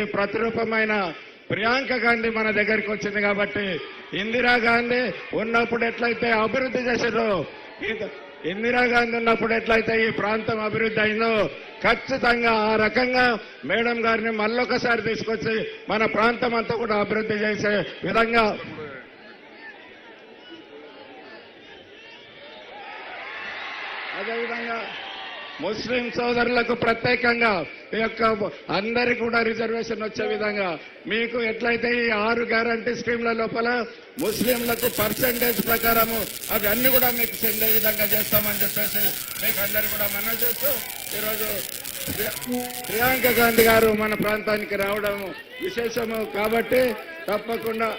గాంధీ ప్రతిరూపమైన ప్రియాంక గాంధీ మన దగ్గరికి వచ్చింది కాబట్టి ఇందిరాగాంధీ ఉన్నప్పుడు ఎట్లయితే అభివృద్ధి చేశారో, ఇందిరాగాంధీ ఉన్నప్పుడు ఎట్లయితే ఈ ప్రాంతం అభివృద్ధి అయిందో ఖచ్చితంగా ఆ రకంగా మేడం గారిని మళ్ళొకసారి తీసుకొచ్చి మన ప్రాంతం అంతా కూడా అభివృద్ధి చేసే విధంగా అదేవిధంగా ముస్లిం సోదరులకు ప్రత్యేకంగా ఈ యొక్క అందరికీ కూడా రిజర్వేషన్ వచ్చే విధంగా మీకు ఎట్లయితే ఈ 6 గ్యారంటీ స్కీమ్ల లోపల ముస్లింలకు పర్సెంటేజ్ ప్రకారము అవి అన్ని కూడా మీకు చెందే విధంగా చేస్తామని చెప్పేసి మీకు అందరు కూడా మనవి చేస్తూ ఈరోజు ప్రియాంక గాంధీ గారు మన ప్రాంతానికి రావడం విశేషము కాబట్టి తప్పకుండా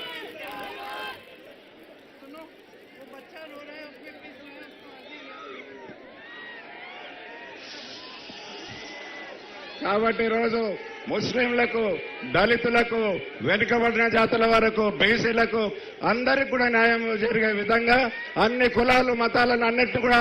కాబట్టి ఈరోజు ముస్లింలకు, దళితులకు, వెనుకబడిన జాతుల వరకు, బీసీలకు అందరికీ కూడా న్యాయం జరిగే విధంగా అన్ని కులాలు, మతాలను అన్నిటిని కూడా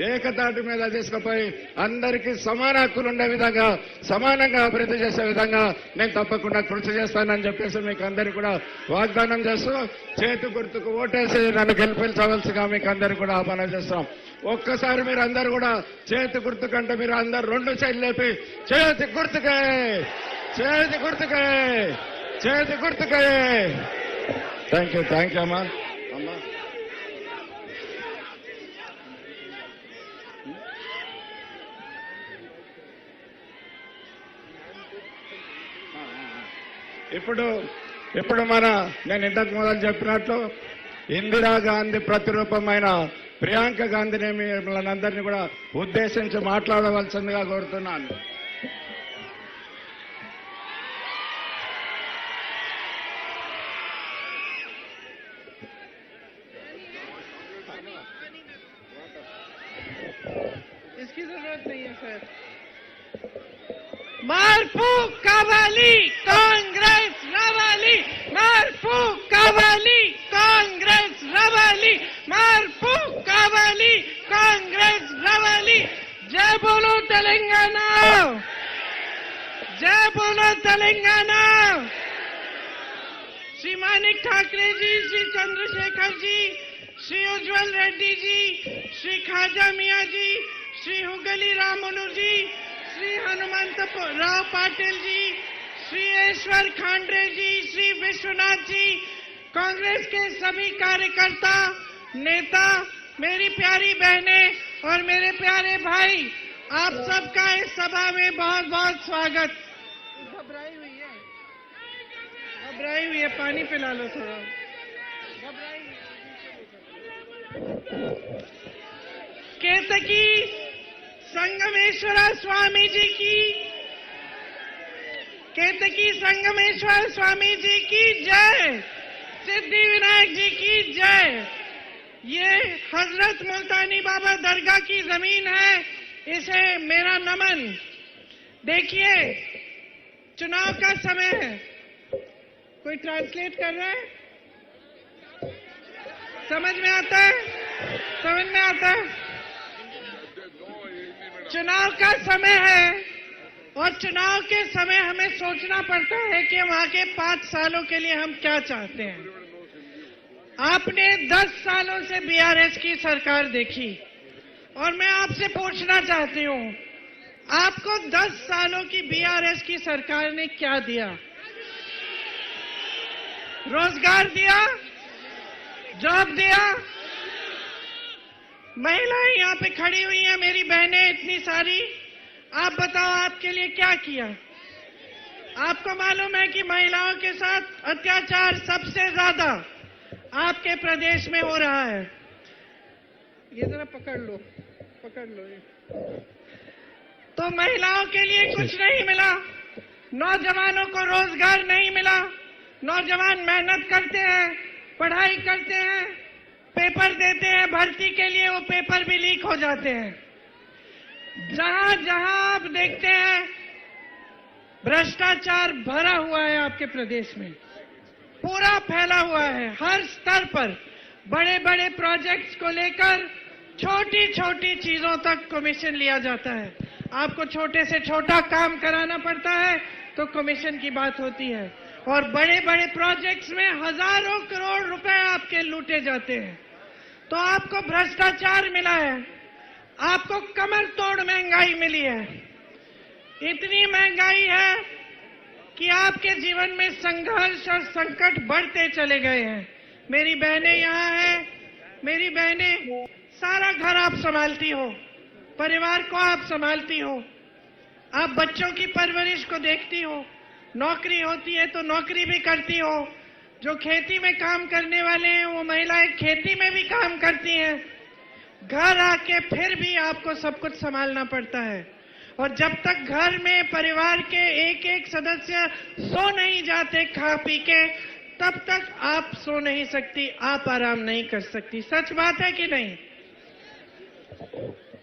ఏకతాటి మీద తీసుకుపోయి అందరికీ సమాన హక్కులు ఉండే విధంగా, సమానంగా అభివృద్ధి చేసే విధంగా నేను తప్పకుండా కృషి చేస్తానని చెప్పేసి మీకు అందరికీ కూడా వాగ్దానం చేస్తూ చేతి గుర్తుకు ఓటేసి నన్ను గెలిపించవలసిగా మీకు అందరికీ కూడా ఆహ్వానం చేస్తాం. ఒక్కసారి మీరు అందరూ కూడా చేతి గుర్తు కంటే మీరు అందరు 2 చేతులు లేపి చేతి గుర్తుకే, చేతి గుర్తుకే, చేతి గుర్తుకే. థ్యాంక్ యూ అమ్మా. ఇప్పుడు నేను ఇంతకు మొదలు చెప్పినట్లు ఇందిరాగాంధీ ప్రతిరూపమైన ప్రియాంక గాంధీని మిమ్మల్ని అందరినీ కూడా ఉద్దేశించి మాట్లాడవలసిందిగా కోరుతున్నాను. इसकी जरूरत नहीं है सर. మార్పు కావాలి, కాంగ్రెస్ రావాలి, మార్పు కావాలి, కాంగ్రెస్ రావాలి, మార్పు కావాలి, కాంగ్రెస్ రావాలి. జై బోలో తెలంగాణ, జై బోలో తెలంగాణ. श्री मानिक ठाकरे जी, श्री चंद्रशेखर जी, श्री उज्जवल रेड्डी जी, श्री खाजा मिया जी, श्री हुगली रामुलु जी, श्री हनुमंत राव पाटिल जी, श्री ईश्वर खांडे जी, श्री विश्वनाथ जी, कांग्रेस के सभी कार्यकर्ता, नेता, मेरी प्यारी बहनें और मेरे प्यारे भाई, आप सबका इस सभा में बहुत बहुत स्वागत. घबराई हुई है, पानी पिला लो थोड़ा. घबराई हुई है. केतकी संगमेश्वर स्वामी जी की, केतकी संगमेश्वर स्वामी जी की जय, सिद्धि विनायक जी की जय. ये हजरत मुल्तानी बाबा दरगाह की जमीन है, इसे मेरा नमन. देखिए, चुनाव का समय है. कोई ट्रांसलेट कर रहा है? समझ में आता है? समझ में आता है? चुनाव का समय है और चुनाव के समय हमें सोचना पड़ता है कि हम आगे 5 सालों के लिए हम क्या चाहते हैं. आपने 10 सालों से बीआरएस की सरकार देखी और मैं आपसे पूछना चाहती हूं, आपको 10 सालों की बीआरएस की सरकार ने क्या दिया? रोजगार दिया? जॉब दिया? महिलाएं यहाँ पे खड़ी हुई हैं, मेरी बहनें इतनी सारी, आप बताओ आपके लिए क्या किया? आपको मालूम है कि महिलाओं के साथ अत्याचार सबसे ज्यादा आपके प्रदेश में हो रहा है. ये जरा पकड़ लो ये. तो महिलाओं के लिए कुछ नहीं मिला, नौजवानों को रोजगार नहीं मिला. नौजवान मेहनत करते हैं, पढ़ाई करते हैं, पेपर देते हैं भर्ती के लिए, वो पेपर भी लीक हो जाते हैं. जहां जहां आप देखते हैं भ्रष्टाचार भरा हुआ है आपके प्रदेश में, पूरा फैला हुआ है. हर स्तर पर बड़े बड़े प्रोजेक्ट्स को लेकर छोटी छोटी चीजों तक कमीशन लिया जाता है. आपको छोटे से छोटा काम कराना पड़ता है, तो कमीशन की बात होती है, और बड़े बड़े प्रोजेक्ट्स में हजारों करोड़ रुपए आपके लूटे जाते हैं। तो आपको भ्रष्टाचार मिला है, आपको कमर तोड़ महंगाई मिली है। इतनी महंगाई है कि आपके जीवन में संघर्ष और संकट बढ़ते चले गए हैं। मेरी बहनें यहाँ हैं, मेरी बहनें, सारा घर आप संभालती हो, परिवार को आप संभालती हो, आप बच्चों की परवरिश को देखती हो, नौकरी होती है तो नौकरी भी करती हो। जो खेती में काम करने वाले हैं वो महिलाएं खेती में भी काम करती हैं। घर आके फिर भी आपको सब कुछ संभालना पड़ता है, और जब तक घर में परिवार के एक एक सदस्य सो नहीं जाते खा पी के, तब तक आप सो नहीं सकती, आप आराम नहीं कर सकती। सच बात है कि नहीं?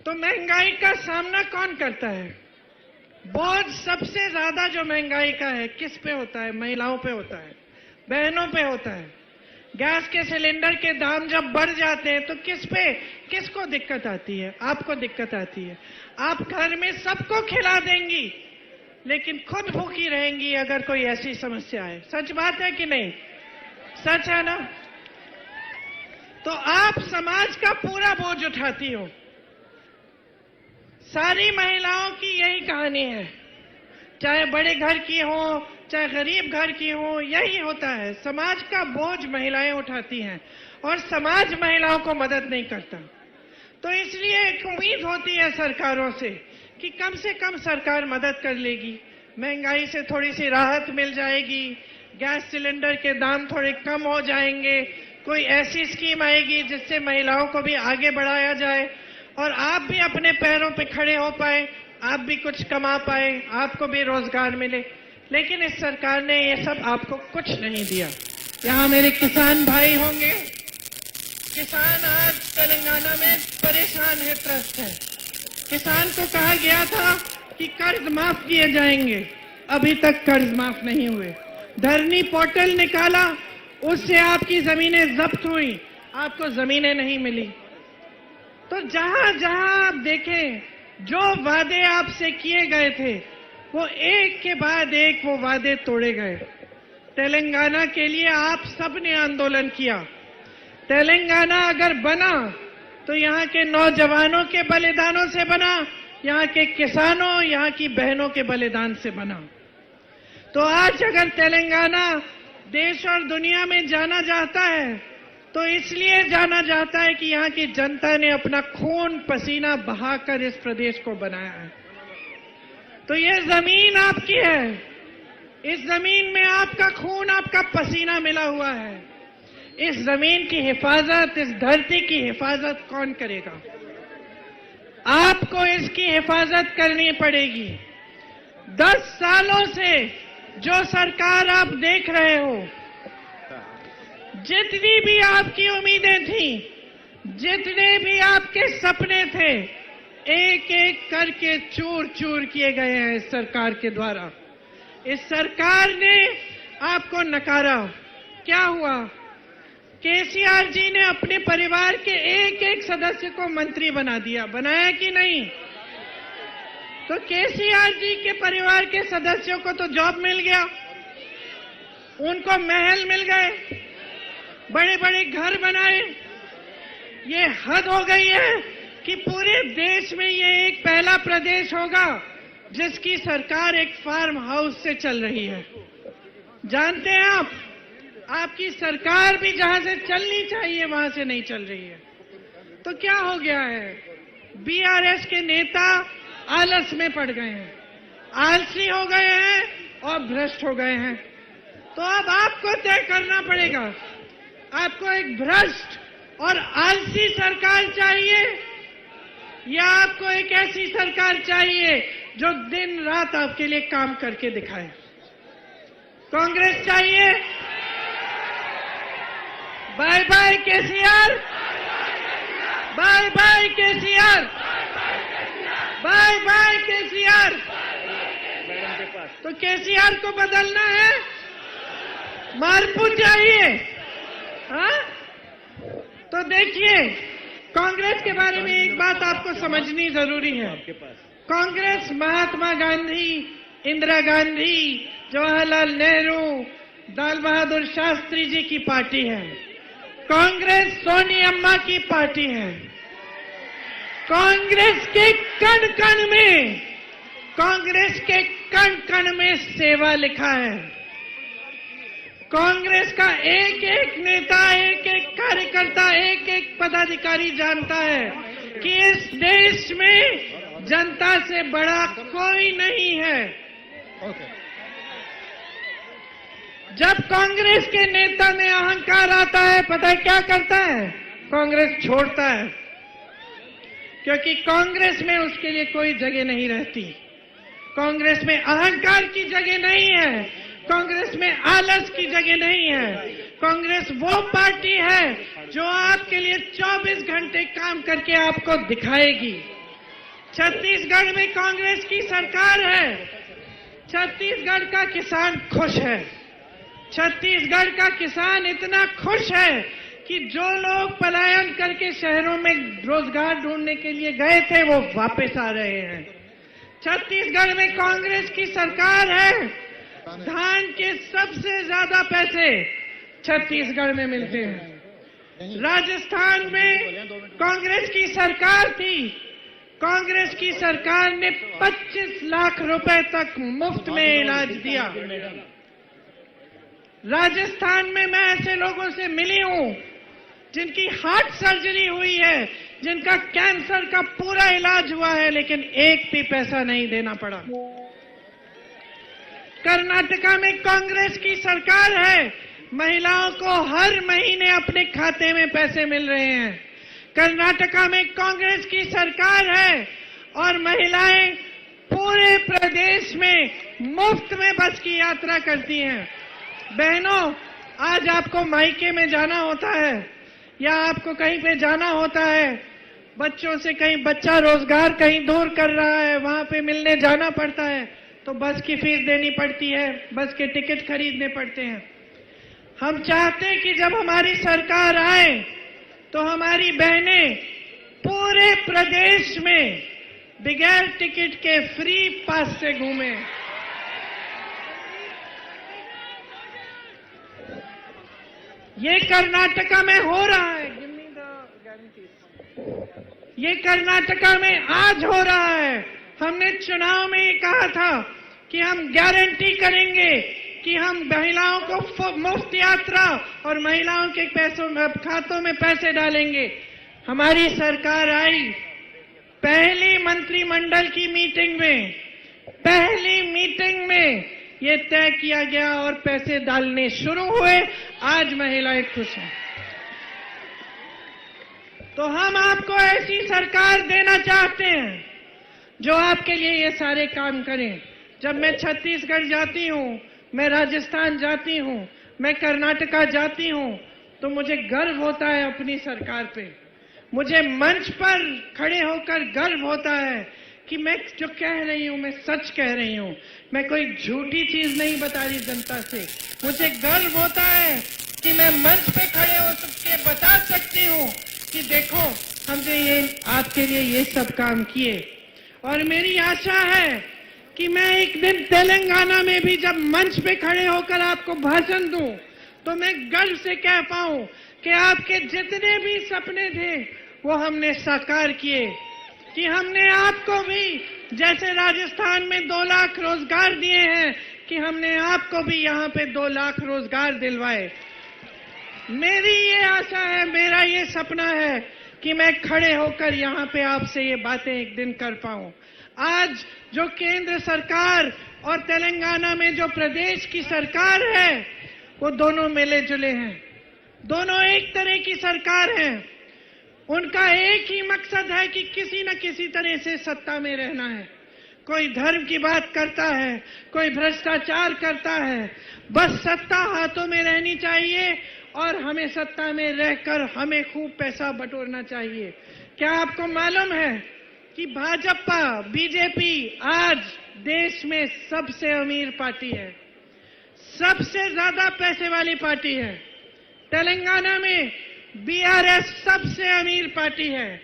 तो महंगाई का सामना कौन करता है? बोझ सबसे ज्यादा जो महंगाई का है किस पे होता है? महिलाओं पे होता है, बहनों पे होता है। गैस के सिलेंडर के दाम जब बढ़ जाते हैं तो किसको दिक्कत आती है? आपको दिक्कत आती है। आप घर में सबको खिला देंगी लेकिन खुद भूखी रहेंगी अगर कोई ऐसी समस्या है। सच बात है कि नहीं? सच है ना? तो आप समाज का पूरा बोझ उठाती हो। सारी महिलाओं की यही कहानी है, चाहे बड़े घर की हो चाहे गरीब घर की हो, यही होता है। समाज का बोझ महिलाएं उठाती हैं और समाज महिलाओं को मदद नहीं करता। तो इसलिए एक उम्मीद होती है सरकारों से कि कम से कम सरकार मदद कर लेगी, महंगाई से थोड़ी सी राहत मिल जाएगी, गैस सिलेंडर के दाम थोड़े कम हो जाएंगे, कोई ऐसी स्कीम आएगी जिससे महिलाओं को भी आगे बढ़ाया जाए और आप भी अपने पैरों पे खड़े हो पाए, आप भी कुछ कमा पाए, आपको भी रोजगार मिले। लेकिन इस सरकार ने ये सब आपको कुछ नहीं दिया। यहाँ मेरे किसान भाई होंगे, किसान आज तेलंगाना में परेशान है, त्रस्त है। किसान को कहा गया था कि कर्ज माफ किए जाएंगे, अभी तक कर्ज माफ नहीं हुए। धरनी पोर्टल निकाला, उससे आपकी जमीनें जब्त हुई, आपको जमीनें नहीं मिली। तो जहां जहां आप देखें, जो वादे आपसे किए गए थे वो एक के बाद एक वो वादे तोड़े गए। तेलंगाना के लिए आप सबने आंदोलन किया। तेलंगाना अगर बना तो यहाँ के नौजवानों के बलिदानों से बना, यहाँ के किसानों, यहाँ की बहनों के बलिदान से बना। तो आज अगर तेलंगाना देश और दुनिया में जाना जाता है तो इसलिए जाना जाता है कि यहाँ की जनता ने अपना खून पसीना बहाकर इस प्रदेश को बनाया है। तो ये जमीन आपकी है, इस जमीन में आपका खून, आपका पसीना मिला हुआ है। इस जमीन की हिफाजत, इस धरती की हिफाजत कौन करेगा? आपको इसकी हिफाजत करनी पड़ेगी। 10 सालों से जो सरकार आप देख रहे हो, जितनी भी आपकी उम्मीदें थी, जितने भी आपके सपने थे, एक एक करके चूर चूर किए गए हैं इस सरकार के द्वारा। इस सरकार ने आपको नकारा। क्या हुआ? केसीआर जी ने अपने परिवार के एक एक सदस्य को मंत्री बना दिया, बनाया कि नहीं? तो केसीआर जी के परिवार के सदस्यों को तो जॉब मिल गया, उनको महल मिल गए, बड़े बड़े घर बनाए। ये हद हो गई है कि पूरे देश में ये एक पहला प्रदेश होगा जिसकी सरकार एक फार्म हाउस से चल रही है। जानते हैं आप, आपकी सरकार भी जहां से चलनी चाहिए वहां से नहीं चल रही है। तो क्या हो गया है? बीआरएस के नेता आलस में पड़ गए हैं, आलसी हो गए हैं और भ्रष्ट हो गए हैं। तो अब आपको तय करना पड़ेगा, आपको एक भ्रष्ट और आलसी सरकार चाहिए या आपको एक ऐसी सरकार चाहिए जो दिन रात आपके लिए काम करके दिखाए? कांग्रेस चाहिए? Bye bye KCR, bye bye KCR, bye bye KCR. तो केसीआर को बदलना है, मारपूर चाहिए? हाँ? तो देखिए, कांग्रेस के बारे में एक बात आपको समझनी जरूरी है। कांग्रेस महात्मा गांधी इंदिरा गांधी, जवाहरलाल नेहरू, लाल बहादुर शास्त्री जी की पार्टी है। कांग्रेस सोनिया अम्मा की पार्टी है। कांग्रेस के कण कण में, कांग्रेस के कण कण में सेवा लिखा है। कांग्रेस का एक एक नेता, एक एक कार्यकर्ता, एक एक पदाधिकारी जानता है कि इस देश में जनता से बड़ा कोई नहीं है। जब कांग्रेस के नेता में अहंकार आता है, पता है क्या करता है? कांग्रेस छोड़ता है, क्योंकि कांग्रेस में उसके लिए कोई जगह नहीं रहती। कांग्रेस में अहंकार की जगह नहीं है, कांग्रेस में आलस की जगह नहीं है। कांग्रेस वो पार्टी है जो आपके लिए 24 घंटे काम करके आपको दिखाएगी। छत्तीसगढ़ में कांग्रेस की सरकार है। छत्तीसगढ़ का किसान खुश है। छत्तीसगढ़ का किसान इतना खुश है कि जो लोग पलायन करके शहरों में रोजगार ढूंढने के लिए गए थे, वो वापस आ रहे हैं। छत्तीसगढ़ में कांग्रेस की सरकार है। धान के सबसे ज्यादा पैसे छत्तीसगढ़ में मिलते हैं। राजस्थान में कांग्रेस की सरकार थी। कांग्रेस की सरकार ने 25 लाख रुपए तक मुफ्त में इलाज दिया। राजस्थान में मैं ऐसे लोगों से मिली हूं जिनकी हार्ट सर्जरी हुई है, जिनका कैंसर का पूरा इलाज हुआ है, लेकिन एक भी पैसा नहीं देना पड़ा। कर्नाटका में कांग्रेस की सरकार है। महिलाओं को हर महीने अपने खाते में पैसे मिल रहे हैं। कर्नाटका में कांग्रेस की सरकार है और महिलाएं पूरे प्रदेश में मुफ्त में बस की यात्रा करती हैं। बहनों, आज आपको मायके में जाना होता है या आपको कहीं पे जाना होता है, बच्चों से कहीं बच्चा रोजगार कहीं दूर कर रहा है, वहां पे मिलने जाना पड़ता है, तो बस की फीस देनी पड़ती है, बस के टिकट खरीदने पड़ते हैं। हम चाहते हैं कि जब हमारी सरकार आए तो हमारी बहनें पूरे प्रदेश में बगैर टिकट के फ्री पास से घूमें। ये कर्नाटका में हो रहा है। ये कर्नाटका में आज हो रहा है। हमने चुनाव में ये कहा था कि हम गारंटी करेंगे कि हम महिलाओं को मुफ्त यात्रा और महिलाओं के पैसों खातों में पैसे डालेंगे। हमारी सरकार आई, पहली मंत्रिमंडल की मीटिंग में, पहली मीटिंग में ये तय किया गया और पैसे डालने शुरू हुए। आज महिलाएं खुश हैं। तो हम आपको ऐसी सरकार देना चाहते हैं जो आपके लिए ये सारे काम करें। जब मैं छत्तीसगढ़ जाती हूं, मैं राजस्थान जाती हूं, मैं कर्नाटका जाती हूं, तो मुझे गर्व होता है अपनी सरकार पे। मुझे मंच पर खड़े होकर गर्व होता है कि मैं जो कह रही हूं, मैं सच कह रही हूं, मैं कोई झूठी चीज नहीं बता रही जनता से। मुझे गर्व होता है कि मैं मंच पे खड़े हो के बता सकती हूं कि देखो, हमने ये आपके लिए ये सब काम किए। और मेरी आशा है कि मैं एक दिन तेलंगाना में भी जब मंच पे खड़े होकर आपको भाषण दूं, तो मैं गर्व से कह पाऊं कि आपके जितने भी सपने थे वो हमने साकार किए। कि हमने आपको भी, जैसे राजस्थान में 2 लाख रोजगार दिए हैं, कि हमने आपको भी यहाँ पे 2 लाख रोजगार दिलवाए। मेरी ये आशा है, मेरा ये सपना है कि मैं खड़े होकर यहाँ पे आपसे ये बातें एक दिन कर पाऊं। आज जो केंद्र सरकार और तेलंगाना में जो प्रदेश की सरकार है, वो दोनों मिले जुले हैं, दोनों एक तरह की सरकार है। उनका एक ही मकसद है कि किसी न किसी तरह से सत्ता में रहना है। कोई धर्म की बात करता है, कोई भ्रष्टाचार करता है, बस सत्ता हाथों में रहनी चाहिए और हमें सत्ता में रहकर हमें खूब पैसा बटोरना चाहिए। क्या आपको मालूम है कि भाजपा, बीजेपी आज देश में सबसे अमीर पार्टी है, सबसे ज्यादा पैसे वाली पार्टी है। तेलंगाना में बीआरएस सबसे अमीर पार्टी है।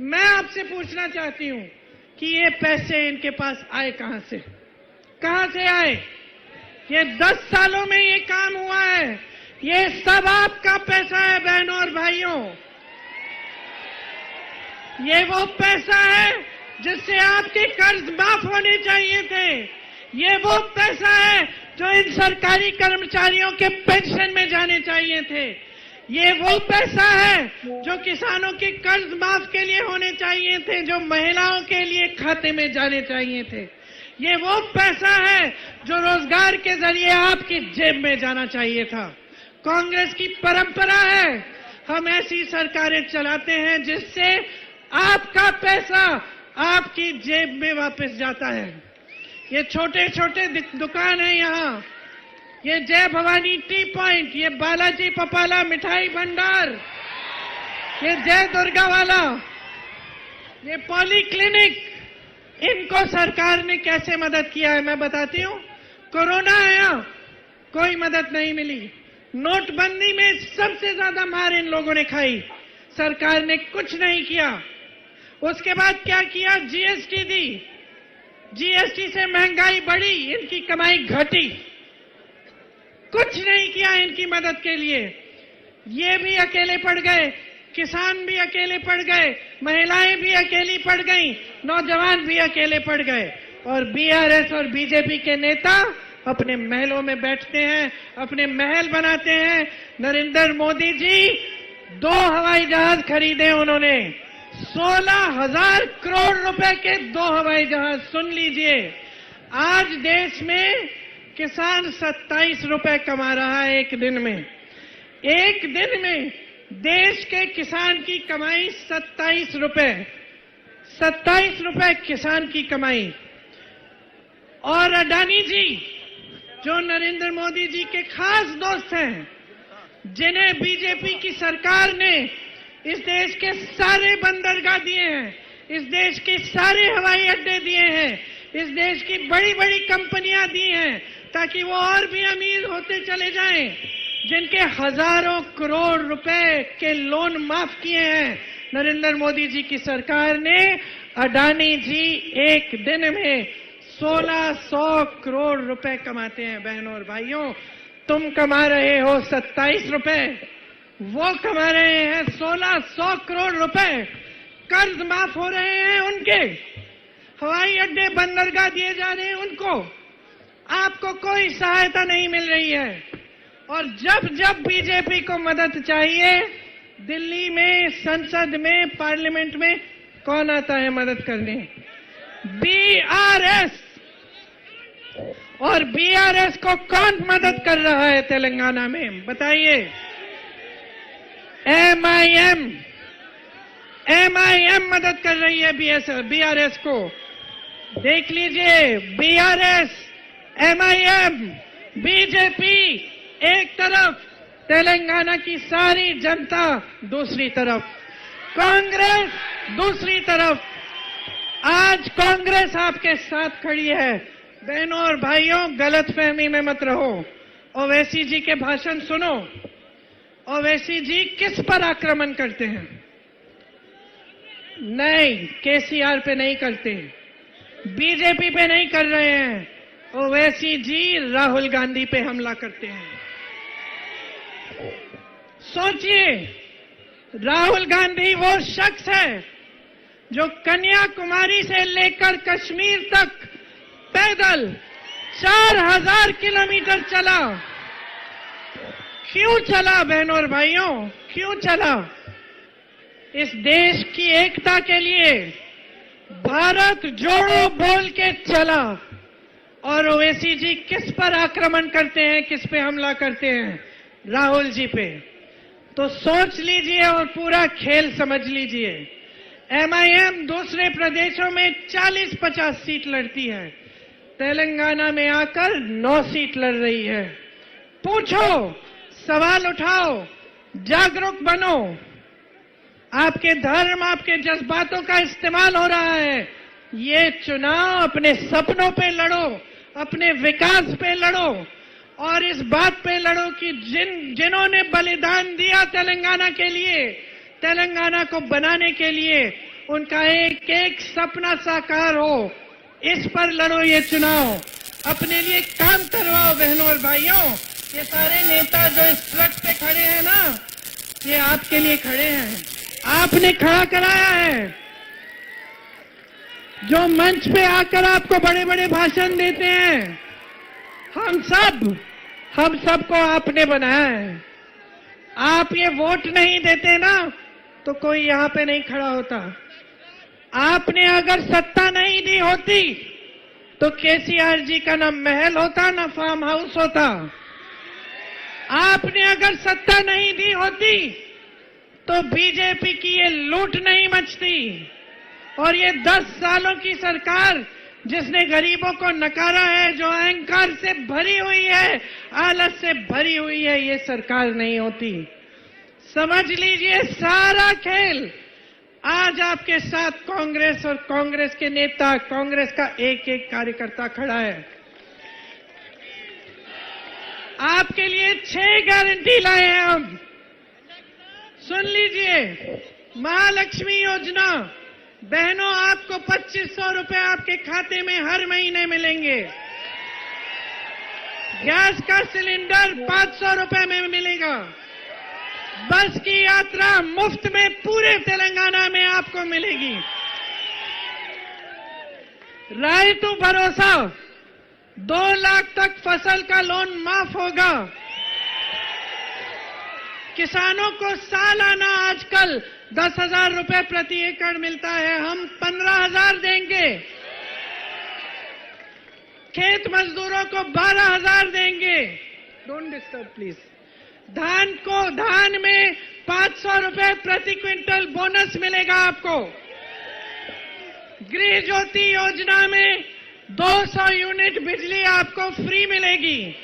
मैं आपसे पूछना चाहती हूं कि ये पैसे इनके पास आए कहां से? कहां से आए? ये 10 सालों में ये काम हुआ है। ये सब आपका पैसा है बहनों और भाइयों। ये वो पैसा है जिससे आपके कर्ज माफ होने चाहिए थे। ये वो पैसा है जो इन सरकारी कर्मचारियों के पेंशन में जाने चाहिए थे। ये वो पैसा है जो किसानों के कर्ज माफ के लिए होने चाहिए थे, जो महिलाओं के लिए खाते में जाने चाहिए थे। ये वो पैसा है जो रोजगार के जरिए आपकी जेब में जाना चाहिए था। कांग्रेस की परंपरा है, हम ऐसी सरकारें चलाते हैं जिससे आपका पैसा आपकी जेब में वापस जाता है। ये छोटे छोटे दुकान है यहाँ, ये जय भवानी टी पॉइंट, ये बालाजी पपाला मिठाई भंडार, ये जय दुर्गा वाला, ये पॉली क्लिनिक, इनको सरकार ने कैसे मदद किया है मैं बताती हूँ। कोरोना आया, कोई मदद नहीं मिली। नोटबंदी में सबसे ज्यादा मार इन लोगों ने खाई, सरकार ने कुछ नहीं किया। उसके बाद क्या किया? जीएसटी दी, जीएसटी से महंगाई बढ़ी, इनकी कमाई घटी। कुछ नहीं किया इनकी मदद के लिए। ये भी अकेले पड़ गए, किसान भी अकेले पड़ गए, महिलाएं भी अकेली पड़ गईं, नौजवान भी अकेले पड़ गए। और बीआरएस और बीजेपी के नेता अपने महलों में बैठते हैं, अपने महल बनाते हैं। नरेंद्र मोदी जी 2 हवाई जहाज खरीदे उन्होंने, 16,000 करोड़ रुपए के 2 हवाई जहाज। सुन लीजिए, आज देश में किसान 27 रुपए कमा रहा है एक दिन में। एक दिन में देश के किसान की कमाई 27 रुपए, 27 रुपए किसान की कमाई। और अडानी जी जो नरेंद्र मोदी जी के खास दोस्त हैं, जिन्हें बीजेपी की सरकार ने इस देश के सारे बंदरगाह दिए हैं, इस देश के सारे हवाई अड्डे दिए हैं, इस देश की बड़ी बड़ी कंपनियां दी हैं ताकि वो और भी अमीर होते चले जाएं, जिनके हजारों करोड़ रुपए के लोन माफ किए हैं नरेंद्र मोदी जी की सरकार ने। अडानी जी एक दिन में 1600 करोड़ रुपए कमाते हैं। बहनों और भाइयों, तुम कमा रहे हो 27 रुपए, वो कमा रहे हैं 1600 करोड़ रुपए। कर्ज माफ हो रहे हैं उनके, हवाई अड्डे बंदरगाह दिए जा रहे हैं उनको, आपको कोई सहायता नहीं मिल रही है। और जब जब बीजेपी को मदद चाहिए, दिल्ली में, संसद में, पार्लियामेंट में कौन आता है मदद करने? बीआरएस। और बीआरएस को कौन मदद कर रहा है तेलंगाना में? बताइए। एमआईएम मदद कर रही है बीआरएस को। देख लीजिए, बीआरएस, एमआईएम, बीजेपी एक तरफ, तेलंगाना की सारी जनता दूसरी तरफ, कांग्रेस दूसरी तरफ। आज कांग्रेस आपके साथ खड़ी है। बहनों और भाइयों, गलतफहमी में मत रहो। ओवैसी जी के भाषण सुनो। ओवैसी जी किस पर आक्रमण करते हैं? नहीं, केसीआर पे नहीं करते, बीजेपी पे नहीं कर रहे हैं। ओवैसी जी राहुल गांधी पे हमला करते हैं। सोचिए, राहुल गांधी वो शख्स है जो कन्याकुमारी से लेकर कश्मीर तक पैदल 4000 किलोमीटर चला। क्यों चला बहनों और भाइयों, क्यों चला? इस देश की एकता के लिए भारत जोड़ो बोल के चला। और ओवैसी जी किस पर आक्रमण करते हैं, किस पे हमला करते हैं? राहुल जी पे। तो सोच लीजिए और पूरा खेल समझ लीजिए। एमआईएम दूसरे प्रदेशों में 40-50 सीट लड़ती है, तेलंगाना में आकर 9 सीट लड़ रही है। पूछो, सवाल उठाओ, जागरूक बनो। आपके धर्म, आपके जज्बातों का इस्तेमाल हो रहा है। ये चुनाव अपने सपनों पे लड़ो, अपने विकास पे लड़ो, और इस बात पे लड़ो कि जिन्होंने बलिदान दिया तेलंगाना के लिए, तेलंगाना को बनाने के लिए, उनका एक एक सपना साकार हो। इस पर लड़ो ये चुनाव। अपने लिए काम करवाओ बहनों और भाइयों। ये सारे नेता जो इस ट्रक पे खड़े हैं ना, ये आपके लिए खड़े हैं, आपने खड़ा कराया है। जो मंच पे आकर आपको बड़े बड़े भाषण देते हैं, हम सबको आपने बनाया है। आप ये वोट नहीं देते ना तो कोई यहां पे नहीं खड़ा होता। आपने अगर सत्ता नहीं दी होती तो केसीआर जी का ना महल होता ना फार्म हाउस होता। आपने अगर सत्ता नहीं दी होती तो बीजेपी की ये लूट नहीं मचती। और ये 10 सालों की सरकार जिसने गरीबों को नकारा है, जो अहंकार से भरी हुई है, आलस से भरी हुई है, ये सरकार नहीं होती। समझ लीजिए सारा खेल आज आपके साथ कांग्रेस और कांग्रेस के नेता, कांग्रेस का एक एक कार्यकर्ता खड़ा है। आपके लिए 6 गारंटी लाए हैं हम। सुन लीजिए, महालक्ष्मी योजना, बहनों आपको 2500 रुपए आपके खाते में हर महीने मिलेंगे। गैस का सिलेंडर 500 रुपए में मिलेगा। बस की यात्रा मुफ्त में पूरे तेलंगाना में आपको मिलेगी। राइतु भरोसा, 2 लाख तक फसल का लोन माफ होगा। किसानों को सालाना आजकल 10,000 रुपए प्रति एकड़ मिलता है, हम 15,000 देंगे। खेत मजदूरों को 12,000 देंगे। Don't disturb please. धान में 500 रुपए प्रति क्विंटल बोनस मिलेगा आपको। गृह ज्योति योजना में 200 यूनिट बिजली आपको फ्री मिलेगी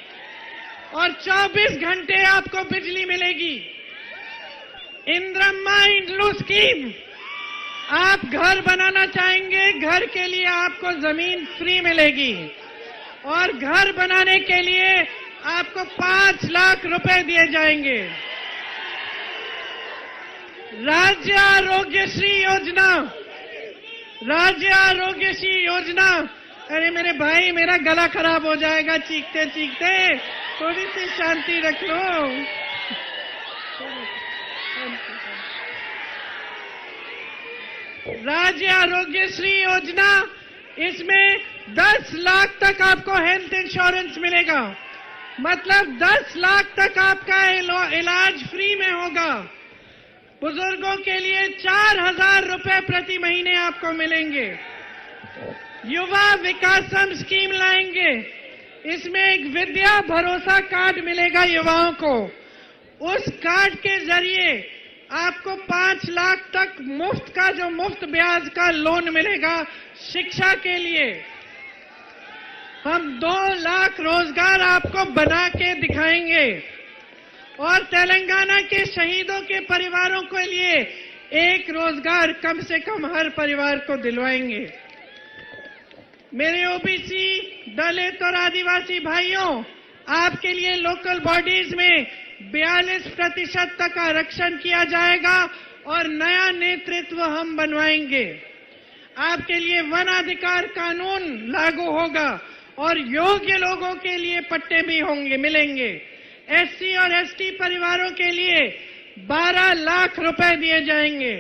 और 24 घंटे आपको बिजली मिलेगी। इंद्रम्मा इंड्लू स्कीम, आप घर बनाना चाहेंगे, घर के लिए आपको जमीन फ्री मिलेगी और घर बनाने के लिए आपको 5 लाख रुपए दिए जाएंगे। राज्य आरोग्यश्री योजना, राज्य आरोग्यश्री योजना, अरे मेरे भाई मेरा गला खराब हो जाएगा चीखते चीखते, थोड़ी सी शांति रख लो। राज्य आरोग्यश्री योजना, इसमें 10 लाख तक आपको हेल्थ इंश्योरेंस मिलेगा। मतलब 10 लाख तक आपका इलाज फ्री में होगा। बुजुर्गों के लिए 4,000 रुपए प्रति महीने आपको मिलेंगे। युवा विकासम स्कीम लाएंगे, इसमें एक विद्या भरोसा कार्ड मिलेगा युवाओं को। उस कार्ड के जरिए आपको 5 लाख तक मुफ्त का, जो मुफ्त ब्याज का लोन मिलेगा शिक्षा के लिए। हम 2 लाख रोजगार आपको बना के दिखाएंगे और तेलंगाना के शहीदों के परिवारों के लिए 1 रोजगार कम से कम हर परिवार को दिलवाएंगे। मेरे ओबीसी, दलित और आदिवासी भाइयों, आपके लिए लोकल बॉडीज में 42% तक आरक्षण किया जाएगा और नया नेतृत्व हम बनवाएंगे। आपके लिए वन अधिकार कानून लागू होगा और योग्य लोगों के लिए पट्टे भी होंगे, मिलेंगे। एससी और एसटी परिवारों के लिए 12 लाख रुपए दिए जाएंगे।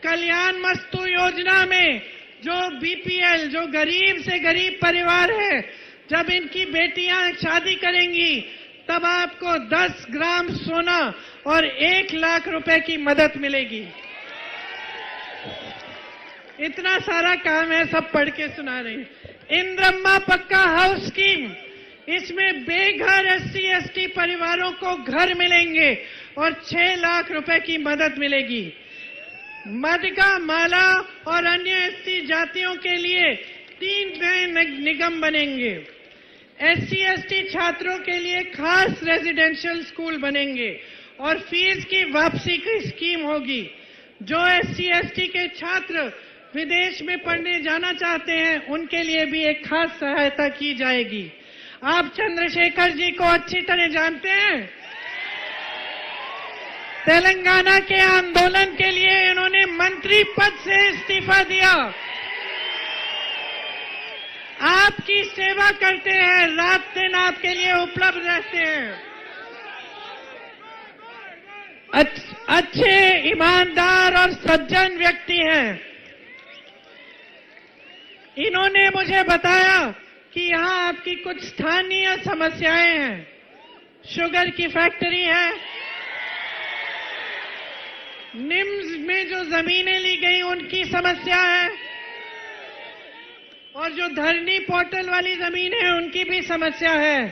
कल्याण मस्तु योजना में जो बीपीएल, जो गरीब से गरीब परिवार है, जब इनकी बेटियां शादी करेंगी तब आपको 10 ग्राम सोना और 1 लाख रुपए की मदद मिलेगी। इतना सारा काम है, सब पढ़ के सुना रही। इंद्रम्मा पक्का हाउस स्कीम, इसमें बेघर एससी एसटी परिवारों को घर मिलेंगे और 6 लाख रुपए की मदद मिलेगी। मदिका, माला और अन्य एससी जातियों के लिए 3 नए निगम बनेंगे। एससी एसटी छात्रों के लिए खास रेजिडेंशियल स्कूल बनेंगे और फीस की वापसी की स्कीम होगी। जो एससी एसटी के छात्र विदेश में पढ़ने जाना चाहते हैं, उनके लिए भी एक खास सहायता की जाएगी। आप चंद्रशेखर जी को अच्छी तरह जानते हैं। तेलंगाना के आंदोलन के लिए इन्होंने मंत्री पद से इस्तीफा दिया। आपकी सेवा करते हैं, रात दिन आपके लिए उपलब्ध रहते हैं। अच्छे, ईमानदार और सज्जन व्यक्ति हैं। इन्होंने मुझे बताया कि यहां आपकी कुछ स्थानीय समस्याएं हैं। शुगर की फैक्ट्री है, निम्स में जो जमीनें ली गई उनकी समस्या है, और जो धरनी पोर्टल वाली जमीन है उनकी भी समस्या है।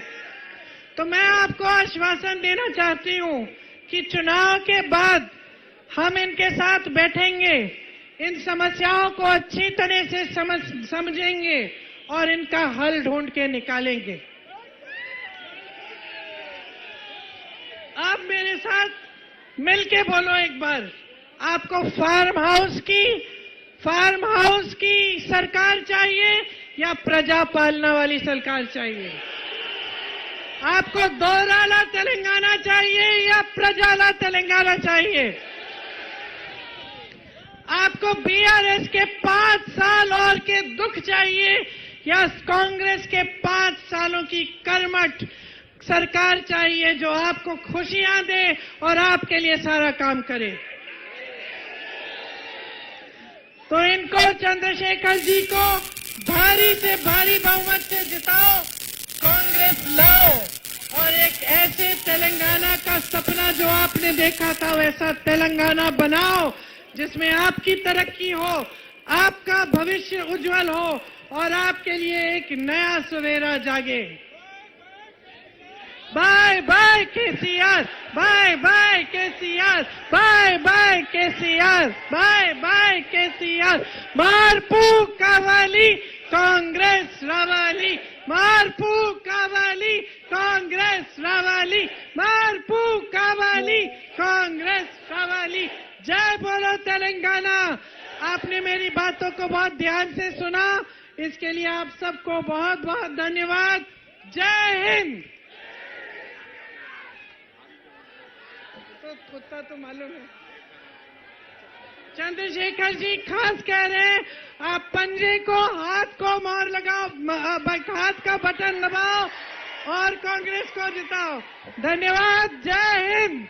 तो मैं आपको आश्वासन देना चाहती हूं कि चुनाव के बाद हम इनके साथ बैठेंगे, इन समस्याओं को अच्छी तरह से समझेंगे और इनका हल ढूंढ के निकालेंगे। आप मेरे साथ मिलके बोलो एक बार, आपको फार्म हाउस की सरकार चाहिए या प्रजा पालना वाली सरकार चाहिए? आपको दोराला तेलंगाना चाहिए या प्रजाला तेलंगाना चाहिए? आपको बीआरएस के 5 साल और के दुख चाहिए या कांग्रेस के 5 सालों की कर्मठ सरकार चाहिए जो आपको खुशियां दे और आपके लिए सारा काम करे? तो इनको, चंद्रशेखर जी को भारी से भारी बहुमत से जिताओ, कांग्रेस लाओ और एक ऐसे तेलंगाना का सपना जो आपने देखा था वैसा तेलंगाना बनाओ जिसमें आपकी तरक्की हो, आपका भविष्य उज्जवल हो और आपके लिए एक नया सवेरा जागे। Bye bye KCR, bye bye KCR, bye bye KCR, bye bye KCR. మార్పు కావాలి కాంగ్రెస్ రావాలి, మార్పు కావాలి కాంగ్రెస్ రావాలి, మార్పు కావాలి కాంగ్రెస్ రావాలి। जय बोलो तेलंगाना। आपने मेरी बातों को बहुत ध्यान से सुना, इसके लिए आप सबको बहुत बहुत धन्यवाद। जय हिंद। तो कुत्ता तो मालूम है। चंद्रशेखर जी खास कह रहे हैं, आप पंजे को, हाथ को मोहर लगाओ, हाथ का बटन दबाओ और कांग्रेस को जिताओ। धन्यवाद। जय हिंद।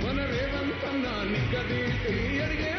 మన రేవంత్ అన్న నిగ్గదీసి అడిగే